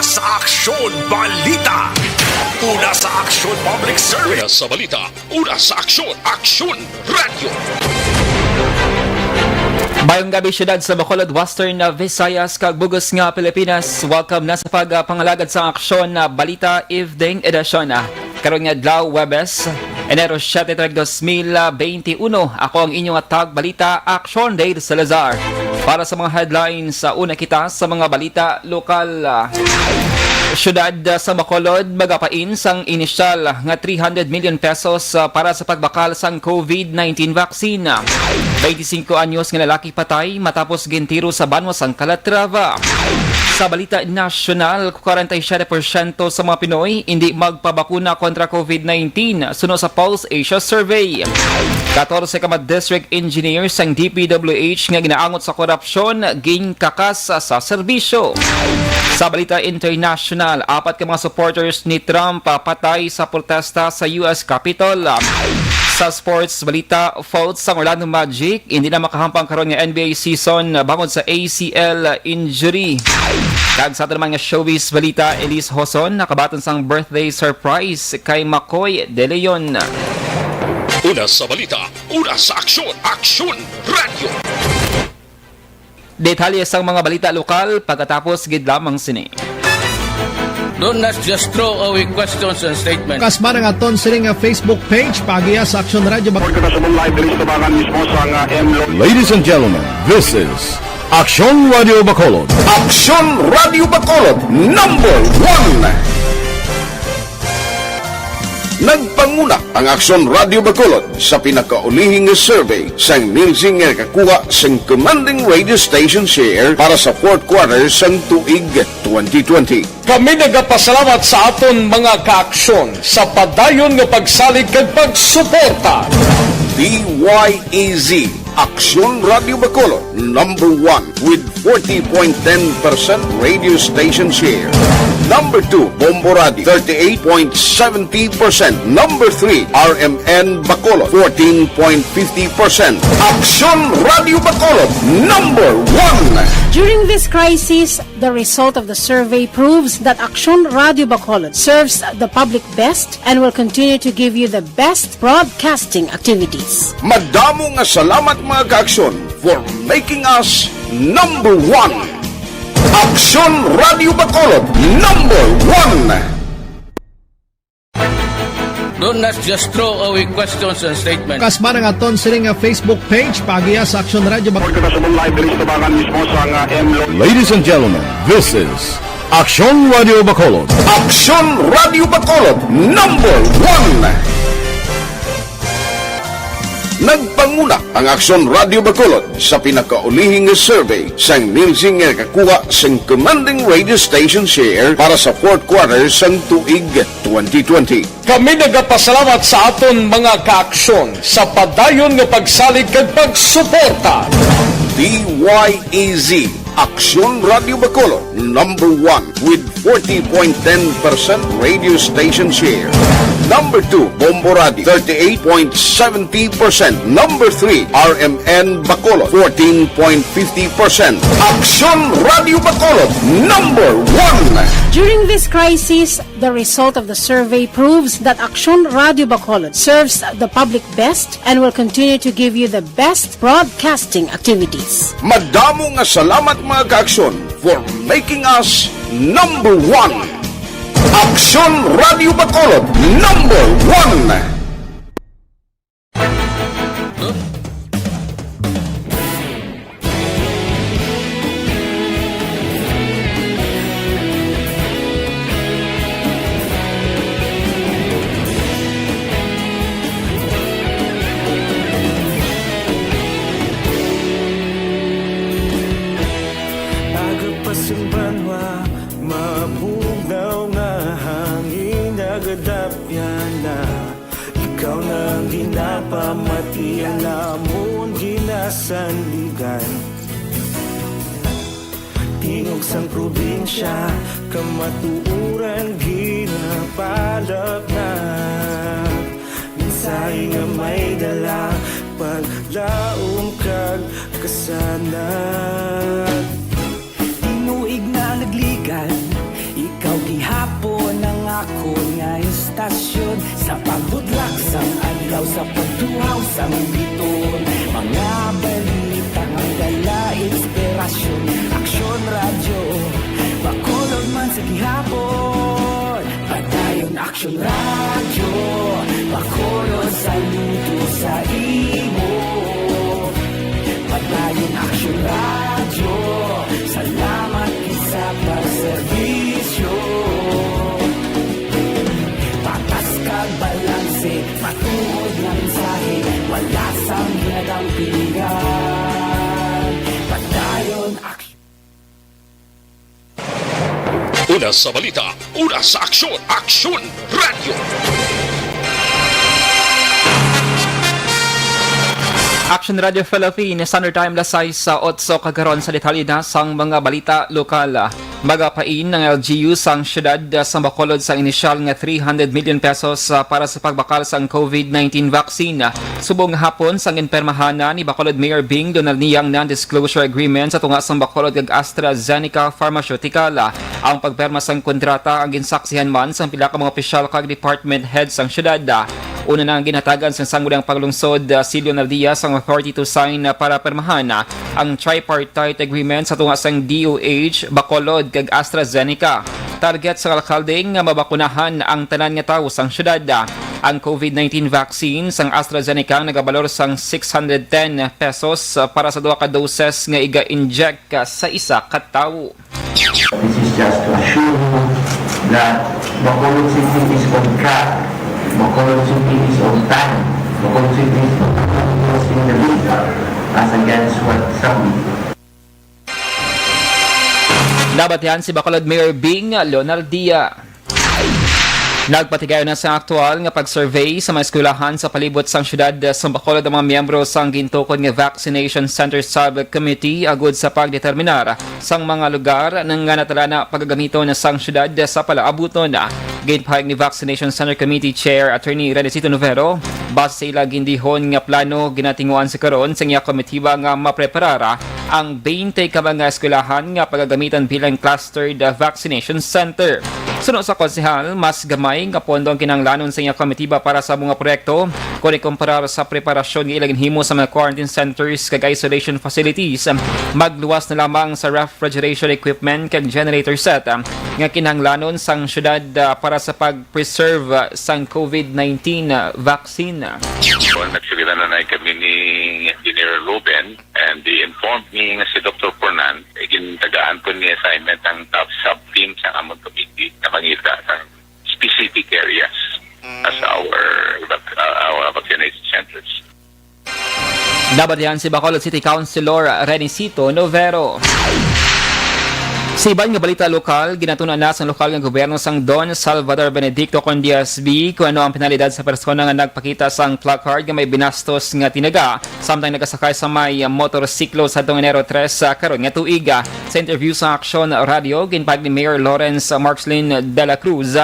sa Aksyon Balita. Una sa Aksyon Public Service. Una sa balita, una sa aksyon, Aksyon Radio. Bayong gabi syudad sa Bacolod, Western Visayas, kag Bugos nga Pilipinas. Welcome na sa pagpangalagad sa Aksyon Balita Evening Edition. Karon nga adlaw Webes, Enero 7, 2021. Ako ang inyong tag balita, Aksyon Dave Salazar. Para sa mga headlines, una kita sa mga balita lokal. Syudad sa Bacolod magapain sang inisyal nga 300 million pesos para sa pagbakal sang COVID-19 vaccine. 25 anyos nga lalaki patay matapos gintiro sa banwas ang Calatrava. Sa balita nasyonal, 47% sa mga Pinoy hindi magpabakuna kontra COVID-19 sunod sa Pulse Asia Survey. 14 ka mga district engineers ang DPWH nga ginaangot sa korupsyon ginkakas sa serbisyo. Sa balita international, 4 ka mga supporters ni Trump patay sa protesta sa US Capitol. Sa sports balita, fault sa Orlando Magic, hindi na makahampang karon nga NBA season bangod sa ACL injury. Kag sa naman nga showbiz balita, Elise Hoson nakabaton sang birthday surprise kay Makoy De Leon. Una sa balita, una sa aksyon, Aksyon Radio. Detalye sa mga balita lokal pagkatapos gid lamang sini. Do not just throw away questions and statements. Kasma ng aton sining Facebook page pagiya sa Aksyon Radio. Ladies and gentlemen, this is Aksyon Radio Bacolod. Aksyon Radio Bacolod, number 1. Nagpanguna ang Aksyon Radio Bacolod sa pinakaulihing survey sa Nilsing nga kakuha sa commanding radio station share para sa fourth quarter sa tuig 2020. Kami nagapasalamat sa aton mga kaaksyon sa padayon nga pagsalig kag pagsuporta. DYEZ Aksyon Radio Bacolod, number 1 with 40.10% radio station share. Number 2, Bombo Radio, 38.70%. Number 3, RMN Bacolod, 14.50%. Aksyon Radio Bacolod, number 1. During this crisis, the result of the survey proves that Aksyon Radio Bacolod serves the public best and will continue to give you the best broadcasting activities. Madamo nga salamat mga kaaksyon for making us number 1. Aksyon Radio Bacolod, number 1. Do not just throw away questions and statements. Kasma ng aton sining Facebook page pagiya sa Aksyon Radio. Ladies and gentlemen, this is Aksyon Radio Bacolod. Aksyon Radio Bacolod, number 1. Nagpanguna ang Aksyon Radio Bacolod sa pinakaulihing survey sa Nilsing nga kakuha sa commanding radio station share para sa fourth quarter sa tuig 2020. Kami nagapasalamat sa aton mga kaaksyon sa padayon nga pagsalig kag pagsuporta. DYEZ Aksyon Radio Bacolod, number 1 with 40.10% radio station share. Number 2, Bombo Radio, 38.70%. Number 3, RMN Bacolod, 14.50%. Aksyon Radio Bacolod, number 1. During this crisis, the result of the survey proves that Aksyon Radio Bacolod serves the public best and will continue to give you the best broadcasting activities. Madamo nga salamat mga kaaksyon for making us number 1. Aksyon Radio Bacolod, number 1. Agapasumbanwa, mabugaw nga hangin nagadapyan na. Ikaw nang ginapamati ang namon ginasanligan. Tingog sang probinsya, kamatuuran ginapalap na. Minsay nga may dala, paglaom kag kasanag. Inuig na nagligan, ako nga istasyon sa pagbudlak sang adlaw sa pagtuhaw sang biton. Mga balita nga dala inspirasyon, Aksyon Radyo Bacolod man sa gihapon. Padayon Aksyon Radyo Bacolod saludo sa imo. Padayon Aksyon Radyo, salamat sa pagserbisyo. Patas kag balanse, matuod na mensahe, wala sang ginadang pilihan. Padayon Aksyon. Una sa balita, una sa aksyon, Aksyon Radio. Action Radio Philippines, Standard Time lasay sa 8 kagaron sa detalye na sang mga balita lokal. Magapain ng LGU sang syudad sa Bacolod sa inisyal nga 300 million pesos para sa pagbakal sang COVID-19 vaccine. Subong hapon sang inpermahana ni Bacolod Mayor Bing Donald niyang non-disclosure agreement sa tunga sang Bacolod kag AstraZeneca Pharmaceutical. Ang pagperma sang kontrata ang ginsaksihan man sang pila ka mga opisyal kag department heads sang syudad. Una na ang ginatagan sa sangguniang paglungsod si Leonel Diaz ang authority to sign para permahan ang tripartite agreement sa tunga sang DOH, Bacolod kag AstraZeneca. Target sa alkaldeng nga mabakunahan ang tanan nga tawo sang syudad. Ang COVID-19 vaccine sang AstraZeneca nagabalor sang 610 pesos para sa 2 ka doses nga iga-inject sa isa ka tawo. This is just to assure you that Bacolod City is on track. Bacolod City is on time. Bacolod City is in the lead as against what some. Dapat yan si Bacolod Mayor Bing Leonardia. Nagpatigayon na sa aktual nga pag-survey sa mga eskwelahan sa palibot sang syudad sa Bacolod ang mga miyembro sang gintukod nga Vaccination Center Subcommittee agud sa pagdeterminar sang mga lugar nang nga natala na pagagamito na sang syudad sa palaabuton. Ginpahayag ni Vaccination Center Committee Chair Attorney Renesito Novero, base sa ila gindihon nga plano ginatinguan sa karon sa iya komitiba nga mapreparara ang 20 ka mga eskwelahan nga pagagamitan bilang clustered vaccination center. Sunod sa konsehal, mas gamay nga pondo ang kinahanglanon sa iya komitiba para sa mga proyekto kung ikumparar sa preparasyon nga ilang himo sa mga quarantine centers kag isolation facilities. Magluwas na lamang sa refrigeration equipment kag generator set nga kinahanglanon sang syudad para sa pag-preserve sang COVID-19 vaccine. Nagsulitan na kami ni Engineer Ruben and they informed me nga si Dr. Pornan gintagaan po ni assignment ang top sub-team sa among committee na mangita sa specific areas as our vaccination centers. Dapat yan si Bacolod City Councilor Renisito Novero. Sa iban nga balita lokal, ginatuna na sa lokal nga gobyerno sang Don Salvador Benedicto Condias B kung ano ang penalidad sa persona nga nagpakita sang placard nga may binastos nga tinaga samtang nagasakay sa may motorsiklo sa Enero 3 karon nga tuig. Sa interview sa Aksyon Radio, ginpahayag ni Mayor Lawrence Marcelin de la Cruz,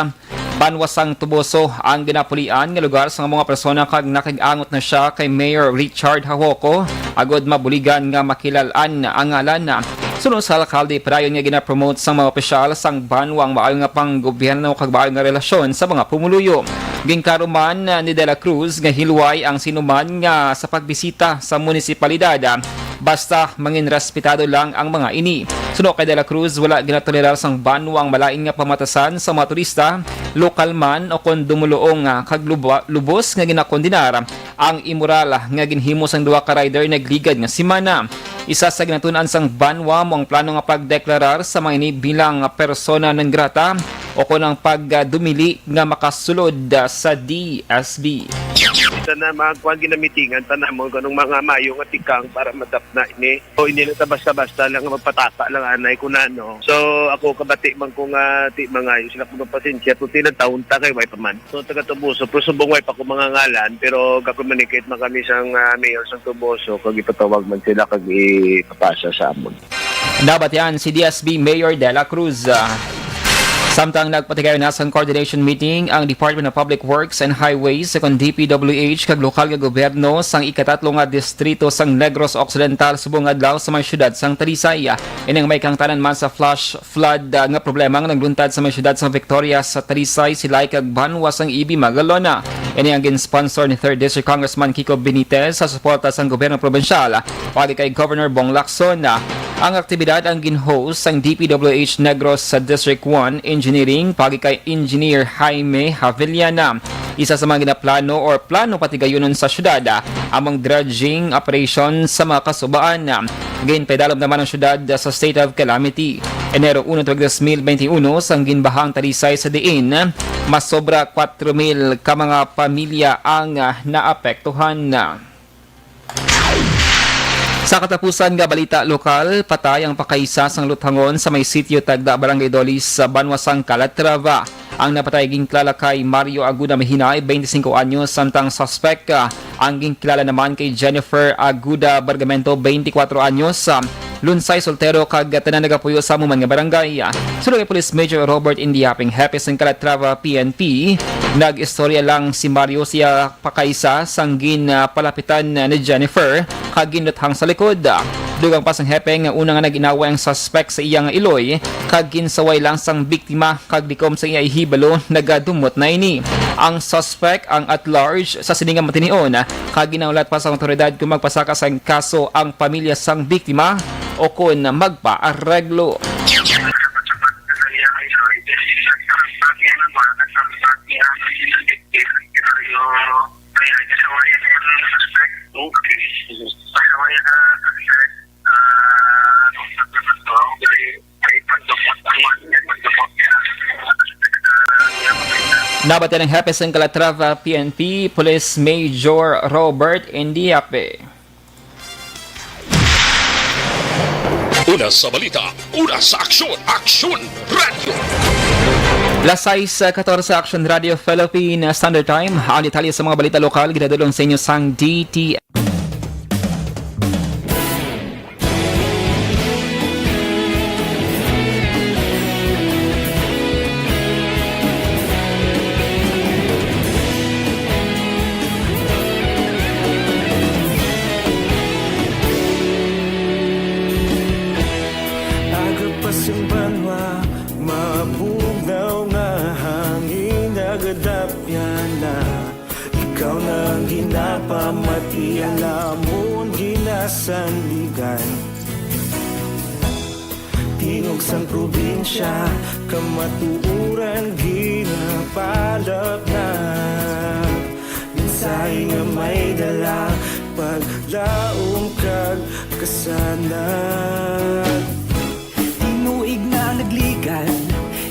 banwasang tuboso ang ginapulian nga lugar sa mga persona kag nakig-angot na siya kay Mayor Richard Hawoko agod mabuligan nga makilalan ang ngalan. Sunod sa alkalde, padayon nga gina-promote sa mga opisyal sang banwang maayo nga pang gobyerno kag maayo nga relasyon sa mga pumuluyo. Ginkaruman ni De La Cruz nga hilway ang sinuman nga sa pagbisita sa munisipalidad basta mangin respetado lang ang mga ini. Sunod kay De La Cruz, wala ginatolerar sang banwang malaing nga pamatasan sa mga turista, lokal man o kon dumuluong kag lubos nga ginakondinar ang immoral nga ginhimo sang duha ka rider nagligad nga simana. Isa sa ginatunan sang banwa mo ang plano nga pagdeklarar sa mga ini bilang persona non grata o kung ang pagdumili nga makasulod sa DSB. Na magkuhan ginamitingan, tanan mo ganong mga mayo nga tikang para madap na ini. O hindi na basta-basta lang magpataka lang anay ko na, no. So ako kabati man ko nga ti mga sila ko pasensya kung tinatawon ta kay way pa man. So taga Tuboso, pero subong way pa ko mga ngalan, pero ga-communicate man kami sang mayor sang Tuboso kag ipatawag man sila kag ipapasa sa amon. Dapat yan si DSB Mayor De La Cruz. Samtang nagpatigay na sa coordination meeting ang Department of Public Works and Highways sa DPWH kag lokal nga gobyerno sang ikatatlo nga distrito sang Negros Occidental subong adlaw sa may syudad sang Talisay. Ining may kang tanan man sa flash flood nga problema nga nagluntad sa may syudad sang Victoria sa Talisay silay kag Banwa sang Ibi Magalona. Ini ang gin-sponsor ni 3rd District Congressman Kiko Benitez sa suporta sang gobyerno probensyal pagi kay Governor Bong Lacson. Ang aktibidad ang gin-host sang DPWH Negros sa District 1 Engineering pagi kay Engineer Jaime Havillana. Isa sa mga ginaplano or plano patigayunon sa syudad among dredging operation sa mga kasubaan. Gain pedalom naman ang syudad sa state of calamity. Enero 1, 2021 sang ginbahang Talisay sa diin, mas sobra 4,000 ka mga pamilya ang naapektuhan. Sa katapusan nga balita lokal, patay ang pakaisa sang luthangon sa may sitio Tagda, Barangay Dolis sa Banwasang Calatrava. Ang napatay ginklala kay Mario Aguda Mehinay, 25 anyos, samtang suspect ang ginklala naman kay Jennifer Aguda Bargamento, 24 anyos. Lunsay soltero kag tanan nagapuyo sa muman nga barangay. Sulod kay Police Major Robert Indiaping, hepe sang Calatrava PNP, nag-istorya lang si Mario siya pakaisa sanggin palapitan ni Jennifer kag ginuthang sa likod. Dugang pa sang hepe nga una nga nag-inaway ang suspect sa iyang iloy kag ginsaway lang sang biktima kag dikom sa iya ihibalo nagadumot na ini. Ang suspect ang at large sa siningang matinion kag ginaulat pa sa otoridad kung magpasaka sang kaso ang pamilya sang biktima o kung magpa-areglo. Nabatan ng hepe ng Calatrava PNP, Police Major Robert Indiape. Una sa balita, una sa aksyon, Aksyon Radio! Las 6:14 Action Radio Philippine Standard Time. Ang detalye sa mga balita lokal, ginadulong sa inyo sang DTF. Pamati alamon ginasandigan Tingog sang probinsya kamatuuran ginapalap na Minsay nga may dala paglaom kag kasanan Tinuig na nagligan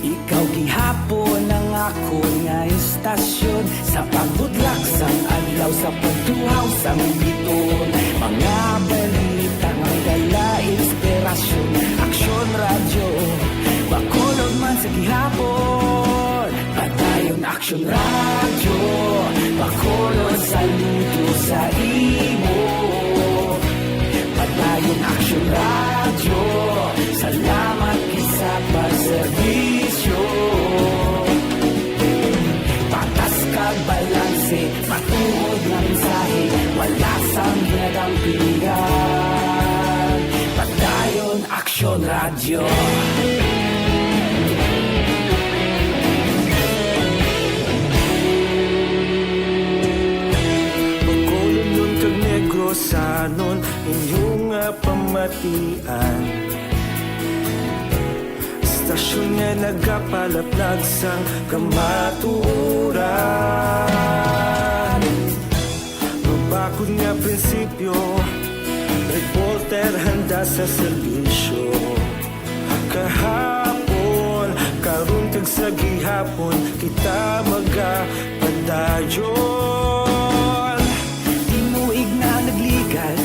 ikaw gihapon ang ako nga istasyon sa pagbudlak sang adlaw sa pagtuhaw sang biton mga balita nga dala inspirasyon Aksyon Radio bakulog man sa gihapon padayon Aksyon Radio bakulog sa luto sa imo padayon Aksyon Radio salamat kisa pagserbisyo patas kag balanse matuod na mensahe wala sang ginagampingan padayon Aksyon Radio Bakulong nun kag Negrosanon inyong pamatian Stasyon nga nagapalaplag sang kamaturan Mabakod nga prinsipyo Reporter handa sa serbisyo Kahapon, karun kag sa gihapon Kita magapadayon Tinuig na nagligan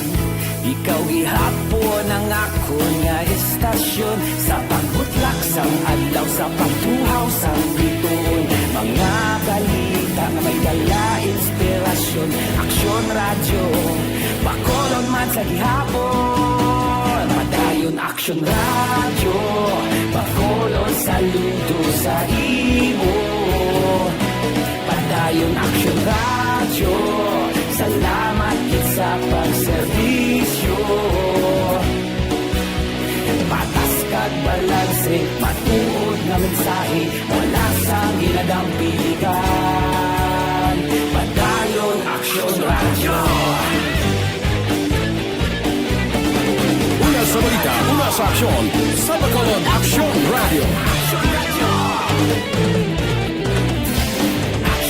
Ikaw gihapon ang ako nga istasyon Sa pagbutlak sang adlaw Sa pagtuhaw sang biton Mga balita nga may dala inspirasyon Aksyon Radio Bakolon man sa gihapon Padayon Padayon Aksyon Radio, Bacolod saludo sa imo. Padayon Aksyon Radio, salamat gid sa pagserbisyo. Patas kag balanse, matuod nga mensahe, wala sa ginadampigan. Padayon Aksyon Radio. Una sa balita, una sa aksyon, sa Bacolod Aksyon Radio.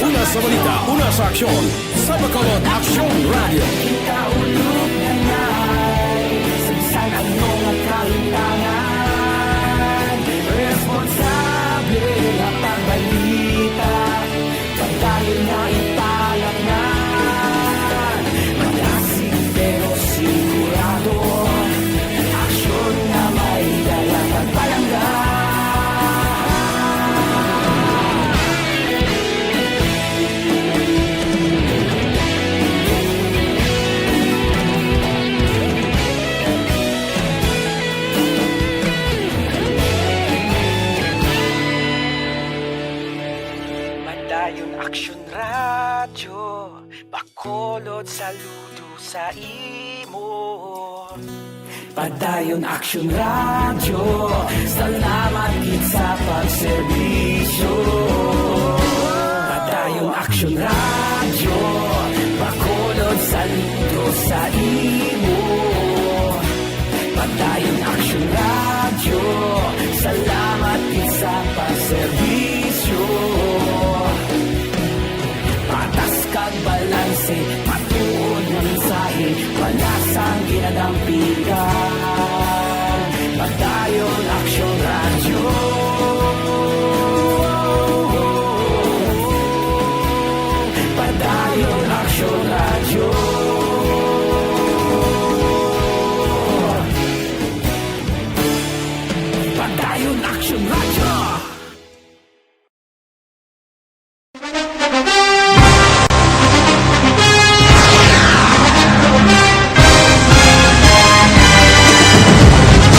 Una sa balita, una sa aksyon, sa Bacolod Aksyon Radio. Ikaulog na ngay, sa mga kahintangan, responsable na pagbalita, pagdahil na italaknan, malasig pero sigurado, aksyon na may dalang pagpalanggan. Padayon Aksyon Radio, Bacolod saludo sa imo. Padayon Aksyon Radio, salamat gid sa pagserbisyo. Padayon Aksyon Radio, Bacolod saludo sa imo. Padayon Aksyon Radio, salamat gid sa pagserbisyo. Patas kag balanse, matuod nga mensahe, wala sang ginadampigan. Padayon Aksyon Radio. Padayon Aksyon Radio. Padayon Aksyon Radio.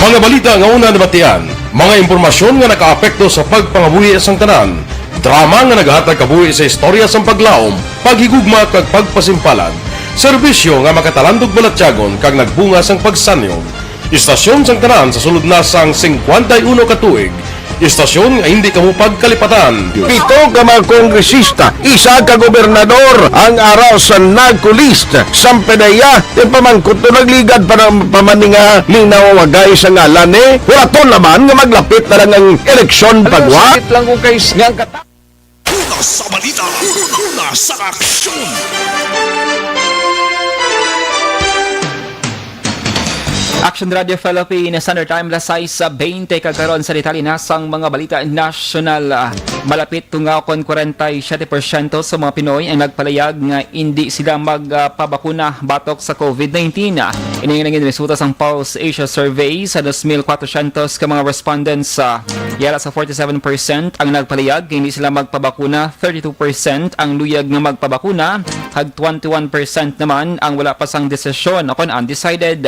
Mga balita nga una nabatian, mga impormasyon nga nakaapekto sa pagpangabuhi sang tanan, drama nga naghatag kabuhi sa istorya sang paglaom, paghigugma kag pagpasimpalan, serbisyo nga makatalandog balatyagon kag nagbunga sang pagsanyog, istasyon sang tanan sa sulod na sang 51 ka tuig, istasyon nga hindi kamupag kalipatan. Pito ka mga kongresista, isa ka gobernador ang araw sa nagkulist sa pedaya yung pamangkot na nagligad para pamaninga linaw wagay sa ngalan wala to naman nga maglapit na lang ang eleksyon pagwa. Lang ko kay ngang kata. Una sa balita, una sa aksyon. Action Radio Philippines, Standard Time, lasay sa 20 kagaron sa detalinasang mga balita nasyonal. Malapit tungaw kon 47% sa mga Pinoy ang nagpalayag nga hindi sila magpabakuna batok sa COVID-19. Ini nga resulta sang Pulse Asia Survey sa 2,400 ka mga respondents. Yara sa 47% ang nagpalayag hindi sila magpabakuna, 32% ang luyag nga magpabakuna, hag 21% naman ang wala pa sang desisyon o kon undecided.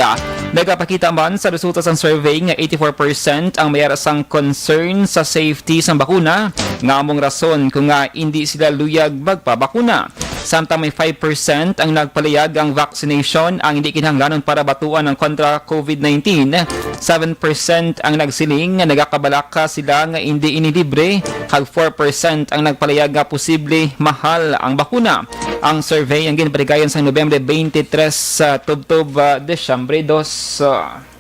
Nagpakita man sa resulta ng survey nga 84% ang mayara sang concern sa safety sang bakuna, nga among rason kung nga hindi sila luyag magpabakuna. Samtang may 5% ang nagpalayag ang vaccination ang hindi kinahanglanon para batuan ang kontra COVID-19. 7% ang nagsiling nga nagakabalaka sila nga hindi inilibre, hag 4% ang nagpalayag nga posible mahal ang bakuna. Ang survey ang ginpaligayon sa Nobyembre 23 sa tubtob Desyembre 2.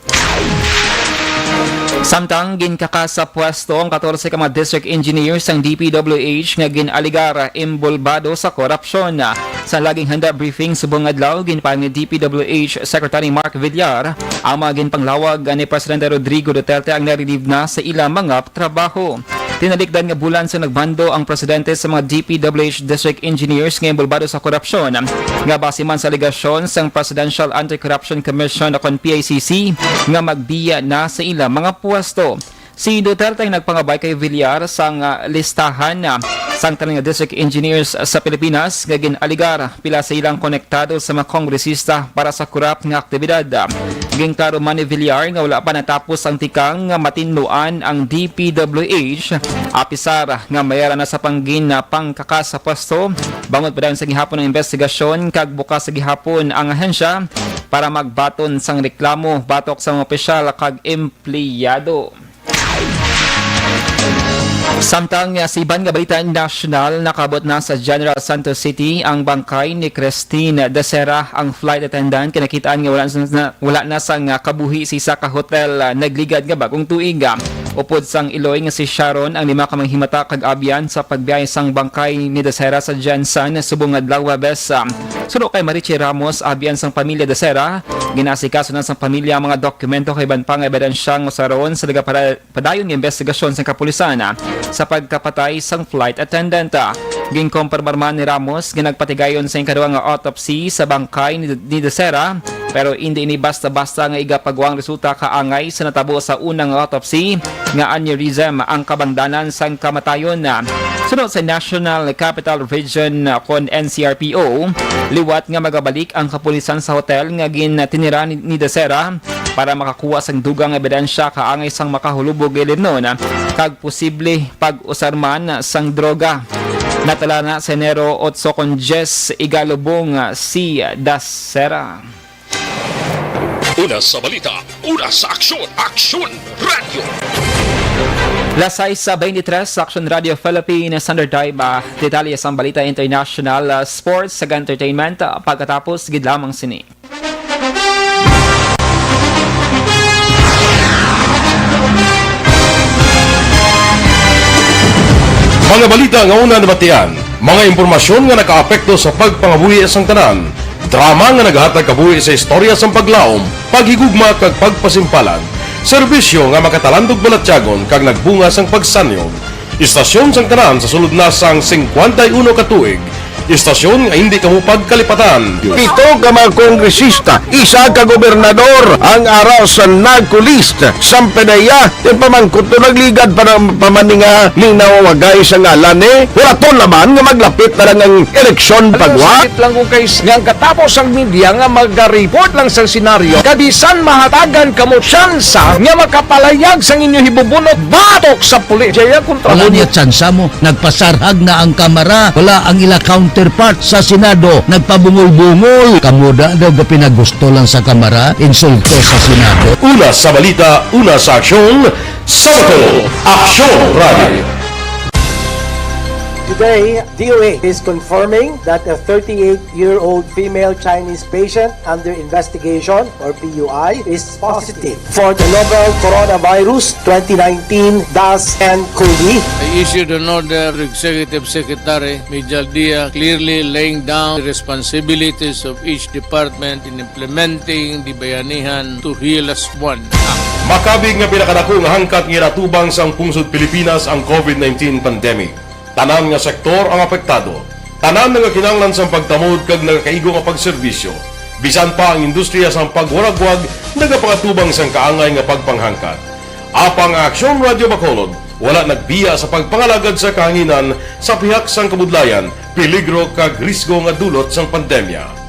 Samtang ginkakasa pwesto ang 14 ka mga district engineers ng DPWH nga ginaligar imbolbado sa korupsyon. Sa laging handa briefing subong adlaw ginpahayag ni DPWH Secretary Mark Villar ang mga ginpanglawag ni Presidente Rodrigo Duterte ang na-relieve na sa ilang mga trabaho. Tinalikdan nga bulan sa nagbando ang presidente sa mga DPWH district engineers nga imbolbado sa korupsyon. Nga base man sa aligasyon sa Presidential Anti-Corruption Commission o PACC nga magbiya na sa ilang mga pwesto. Si Duterte ang nagpangabay kay Villar sang listahan sang tanang district engineers sa Pilipinas nga ginaligar pila sa ilang konektado sa mga kongresista para sa korap nga aktibidad. Ging klaro man ni Villar nga wala pa natapos ang tikang nga matinluan ang DPWH apisar nga mayara na sa panggin na pangkakas sa pwesto bangod pa dayon sa gihapon ng investigasyon kag bukas sa gihapon ang ahensya para magbaton sang reklamo batok sa mga opisyal kag empleyado. Samtang sa iban nga balita national, nakabot na sa General Santos City ang bangkay ni Christine Desera, ang flight attendant. Kinakitaan nga wala na sang kabuhi sa isa ka hotel nagligad nga bagong tuig. Upod sang Iloy nga si Sharon ang lima ka manghimata kag abyan sa pagbiyahe sang bangkay ni Desera sa Jensen subong adlaw Webes. Suno kay Marichi Ramos, abyan sang pamilya Desera, ginasikaso na sang pamilya ang mga dokumento kay ban pang ebidensyang usaron sa padayon nga investigasyon sa kapulisan sa pagkapatay sang flight attendant. Ginkompormar man ni Ramos ginagpatigayon sa ikaduhang autopsy sa bangkay ni Desera, pero hindi ini basta-basta nga igapagwang resulta kaangay sa natabo sa unang autopsy nga aneurysm ang kabangdanan sang kamatayon. Sunod sa National Capital Region kon NCRPO, liwat nga magabalik ang kapulisan sa hotel nga tinira ni Desera para makakuha sang dugang ebidensya kaangay sang makahulubog ilimnon kag posible pag-usarman sang droga. Natala na sa Enero 8 kon Jess igalubong si Desera. Una sa balita, una sa aksyon, Aksyon Radio. Lasay sa 23 sa Aksyon Radio Philippines Standard Time, detalye sa balita international, sports, sa entertainment, pagkatapos gid lamang sini. Mga balita nga una nabatian, mga impormasyon nga nakaapekto sa pagpangabuhi sang tanan, drama nga naghatag kabuhi sa istorya sang paglaom, paghigugma kag pagpasimpalan, serbisyo nga makatalandog balatyagon kag nagbunga sang pagsanyog, istasyon sang tanan sa sulod na sang 51 ka tuig, istasyon nga hindi kamupag kalipatan. Pito ka mga kongresista, isa ka gobernador ang araw sa nagkulist sang pedaya yung pamangkot to nagligad para pamaninga linawagay sa ngalan wala to naman nga maglapit na lang ang eleksyon pagwa. Sakit lang kung kayo nga katapos ang media nga mag-report lang sa senaryo kabisan mahatagan kamo tsansa nga makapalayag sang inyo hibubunot batok sa pulis. Jaya kontra wala niya tsansa mo, nagpasarhag na ang kamera, wala ang ila counterpart sa Senado, nagpabungol-bungol. Kamuda daw pinagusto lang sa kamera, insulto sa Senado. Una sa balita, una sa aksyon, Sabado, Aksyon Radio. Today, DOA is confirming that a 38-year-old female Chinese patient under investigation, or PUI, is positive for the novel coronavirus 2019-nCoV. I issued an order to Executive Secretary Mijal Dia clearly laying down the responsibilities of each department in implementing the Bayanihan to Heal as One Act. Makabig nga pinakadako nga hangkat nga natubang sang pungsod Pilipinas ang COVID-19 pandemic. Tanan nga sektor ang apektado. Tanan nga kinahanglan sang pagtamod kag nagakaigo nga pagserbisyo. Bisan pa ang industriya sang pagwaragwag nagapangatubang sang kaangay nga pagpanghangkat. Apang Aksyon Radio Bacolod wala nagbiya sa pagpangalagad sa kahanginan sa pihak sang kabudlayan, peligro kag risgo nga dulot sang pandemya.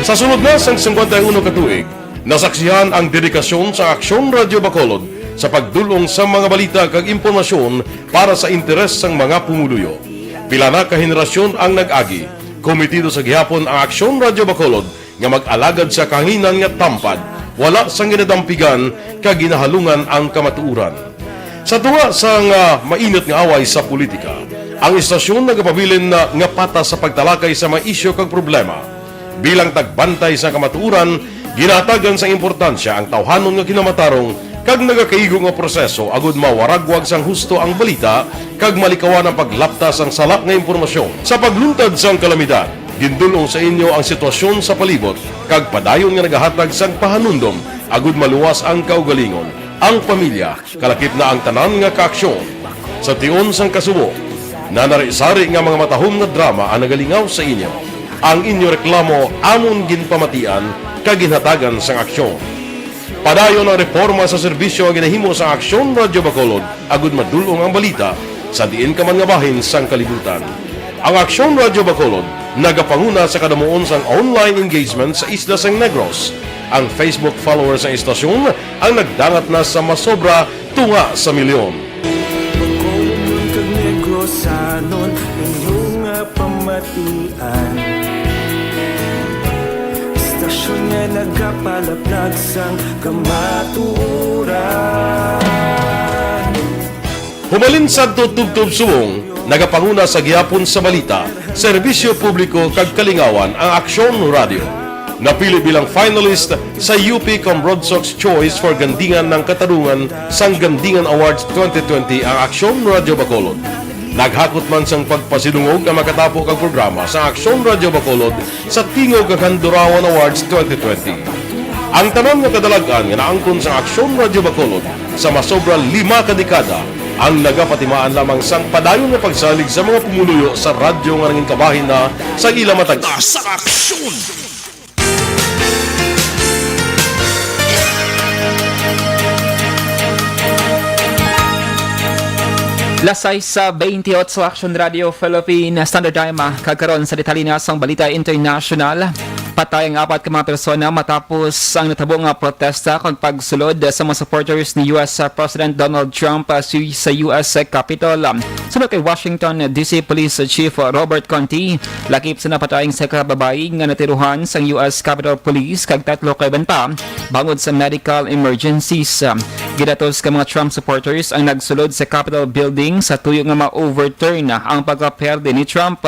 Sa sunod na sang 51 katuig, nasaksihan ang dedikasyon sa Aksyon Radio Bacolod sa pagdulong sa mga balita kag impormasyon para sa interes sang mga pumuluyo. Pila na ka henerasyon ang nag-agi, komitido sa gihapon ang Aksyon Radio Bacolod nga mag-alagad sa kahanginan nga tampad, wala sang ginadampigan kag ginahalungan ang kamatuuran. Sa tunga sang mainit nga away sa politika, ang istasyon nagapabilin na nga patas sa pagtalakay sa mga isyu kag problema. Bilang tagbantay sa kamatuuran, ginatagan sa importansya ang tawhanon nga kinamatarong kag nagakaigo nga proseso agud mawaragwag sang husto ang balita kag malikawan ang paglaptas ang salak nga impormasyon. Sa pagluntad sang kalamidad, gindulong sa inyo ang sitwasyon sa palibot kag padayon nga nagahatag sang pahanundom agud maluwas ang kaugalingon. Ang pamilya, kalakip na ang tanan nga kaaksyon. Sa tion sang kasubo, nanari-sari nga mga matahom nga drama ang nagalingaw sa inyo. Ang inyo reklamo amon ginpamatian kag ginhatagan sang aksyon. Padayon ang reforma sa serbisyo ang ginahimo sa Aksyon Radio Bacolod agud madulong ang balita sa diin ka man nga bahin sang kalibutan. Ang Aksyon Radio Bacolod nagapanguna sa kadamuon sang online engagement sa Isla San Negros. Ang Facebook followers sa istasyon ang nagdangat na sa masobra tunga sa milyon. Bacolod kag Negros sanon inyong pamatian. Istasyon nga nagapalaplag sang kamaturan. Humalin sa tutubtub suwong, nagapanguna sa gihapon sa balita, serbisyo publiko kag kalingawan ang Aksyon Radio. Napili bilang finalist sa UP Comrade Sox Choice for Gandingan ng Katarungan sang Gandingan Awards 2020 ang Aksyon Radio Bacolod. Naghakot man sang pagpasilungog ang makatapo kag programa sa Aksyon Radio Bacolod sa Tingog kag Handurawan Awards 2020. Ang tanan nga kadalagan nga naangkon sa Aksyon Radio Bacolod sa masobra 5 kadekada ang nagapatimaan lamang sang padayon nga pagsalig sa mga pumuluyo sa radyo nga nangin kabahin na sa ila matag Sa aksyon! Lasay sa 28 sa Aksyon Radio Philippine Standard Time kagkaroon sa detalye sang Balita International. Patay ang 4 ka mga persona matapos ang natabong protesta kung pagsulod sa mga supporters ni US President Donald Trump sa US Capitol. Sunod kay Washington DC Police Chief Robert Conti, lakip sa napatayang sa kababae nga natiruhan sa US Capitol Police kag 3 ka iban pa bangod sa medical emergencies. Gidatos ka mga Trump supporters ang nagsulod sa Capitol building sa tuyo nga ma-overturn ang pagkaperde ni Trump.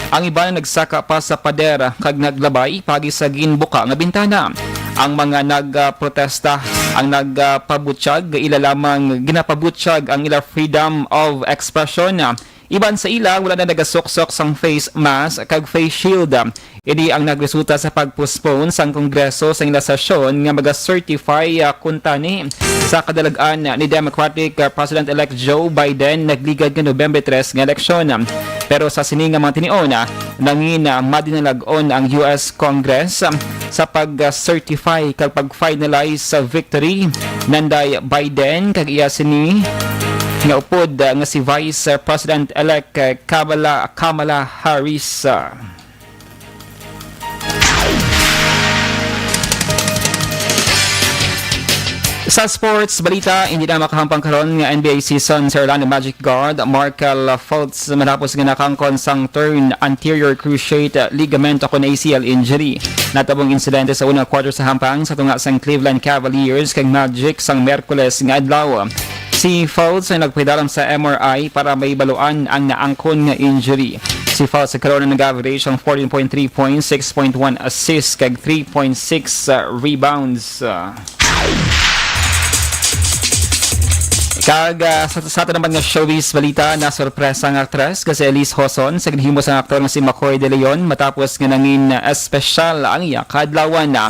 Ang iba na nagsaka pa sa pader kag naglabay pagi sa ginbuka nga bintana. Ang mga nagprotesta ang nagpabutsyag ila lamang ginapabutsyag ang ila freedom of expression. Iban sa ila wala na nagasuksok sang face mask kag face shield. Ini ang nagresulta sa pagpostpone sang Kongreso sa ila sesyon nga maga-certify kuntani sa kadalagan ni Democratic President-elect Joe Biden nagligad nga November 3 nga eleksyon. Pero sa sining nga mga tinion, nangin madinalagon ang US Congress sa pag-certify kag pag-finalize sa victory nanday Biden kag iya sini nga upod nga si Vice President-elect Kamala Harris. Sa sports balita, hindi na makahampang karon nga NBA season sa Orlando Magic guard Markel Fultz matapos nga nakangkon sang turn anterior cruciate ligament o ACL injury. Natabong insidente sa unang quarter sa hampang sa tunga sang Cleveland Cavaliers kag Magic sang Merkules nga adlaw. Si Fultz ay nagpadalam sa MRI para may baluan ang naangkon nga injury. Si Fultz sa karon nag-average ang 14.3 points, 6.1 assists kag 3.6 rebounds. Kag sa ato naman nga showbiz balita na sorpresa nga actress kasi Elise Hoson sa ginhimo sa aktor nga si McCoy De Leon matapos nga nangin espesyal ang iya kadlawan na.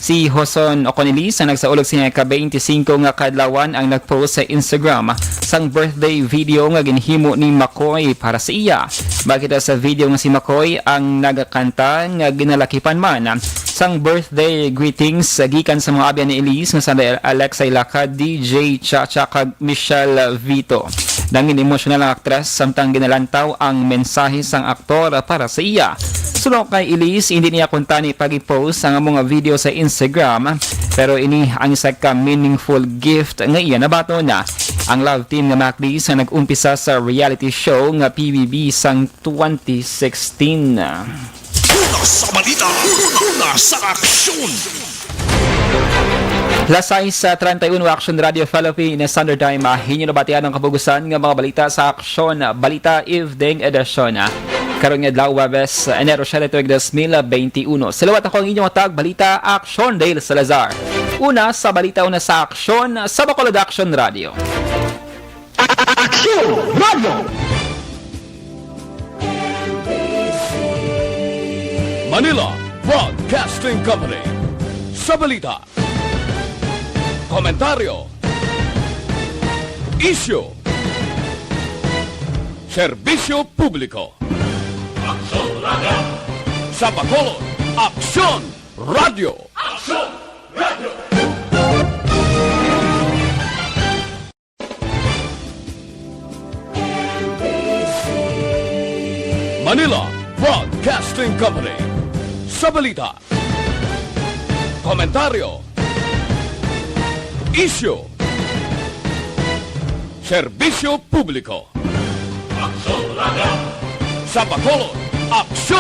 Si Hoson o Elise ang nagsaulog siya ka-25 nga kadlawan ang nagpost sa Instagram sang birthday video nga ginhimo ni McCoy para sa iya. Makita sa video nga si McCoy ang nagakanta nga ginalakipan man sang birthday greetings gikan sa mga abyan ni Elise nga sa Alexa Ilacad, DJ Chacha kag Michelle Vito. Nangin emosyonal ang aktres samtang ginalantaw ang mensahe sang aktor para sa iya. Sulong kay Elise, hindi niya kuntani pag-post ang mga video sa Instagram pero ini ang isa ka meaningful gift nga iya nabato na. Ang love team nga Maclis ang nag-umpisa sa reality show nga PBB sang 2016. Una sa balita, una sa aksyon. Lasay sa 31 Aksyon Radio Philippine Standard Time, hinyo na batian ang kabugusan ng mga balita sa Aksyon Balita Evening Edition. Karon nga adlaw Webes, Enero 7, 2021. Salawat ako ang inyong tag balita Aksyon Dale Salazar. Una sa balita, una sa Aksyon sa Bacolod Aksyon Radio. Aksyon Radio! Manila Broadcasting Company. Sa balita, komentaryo, isyu, serbisyo publiko. Aksyon Radio! Sa Bacolod, Aksyon Radio! Aksyon Radio! Manila Broadcasting Company. Sa balita, komentaryo, isyu, serbisyo publiko. Sa Bacolod, Aksyon!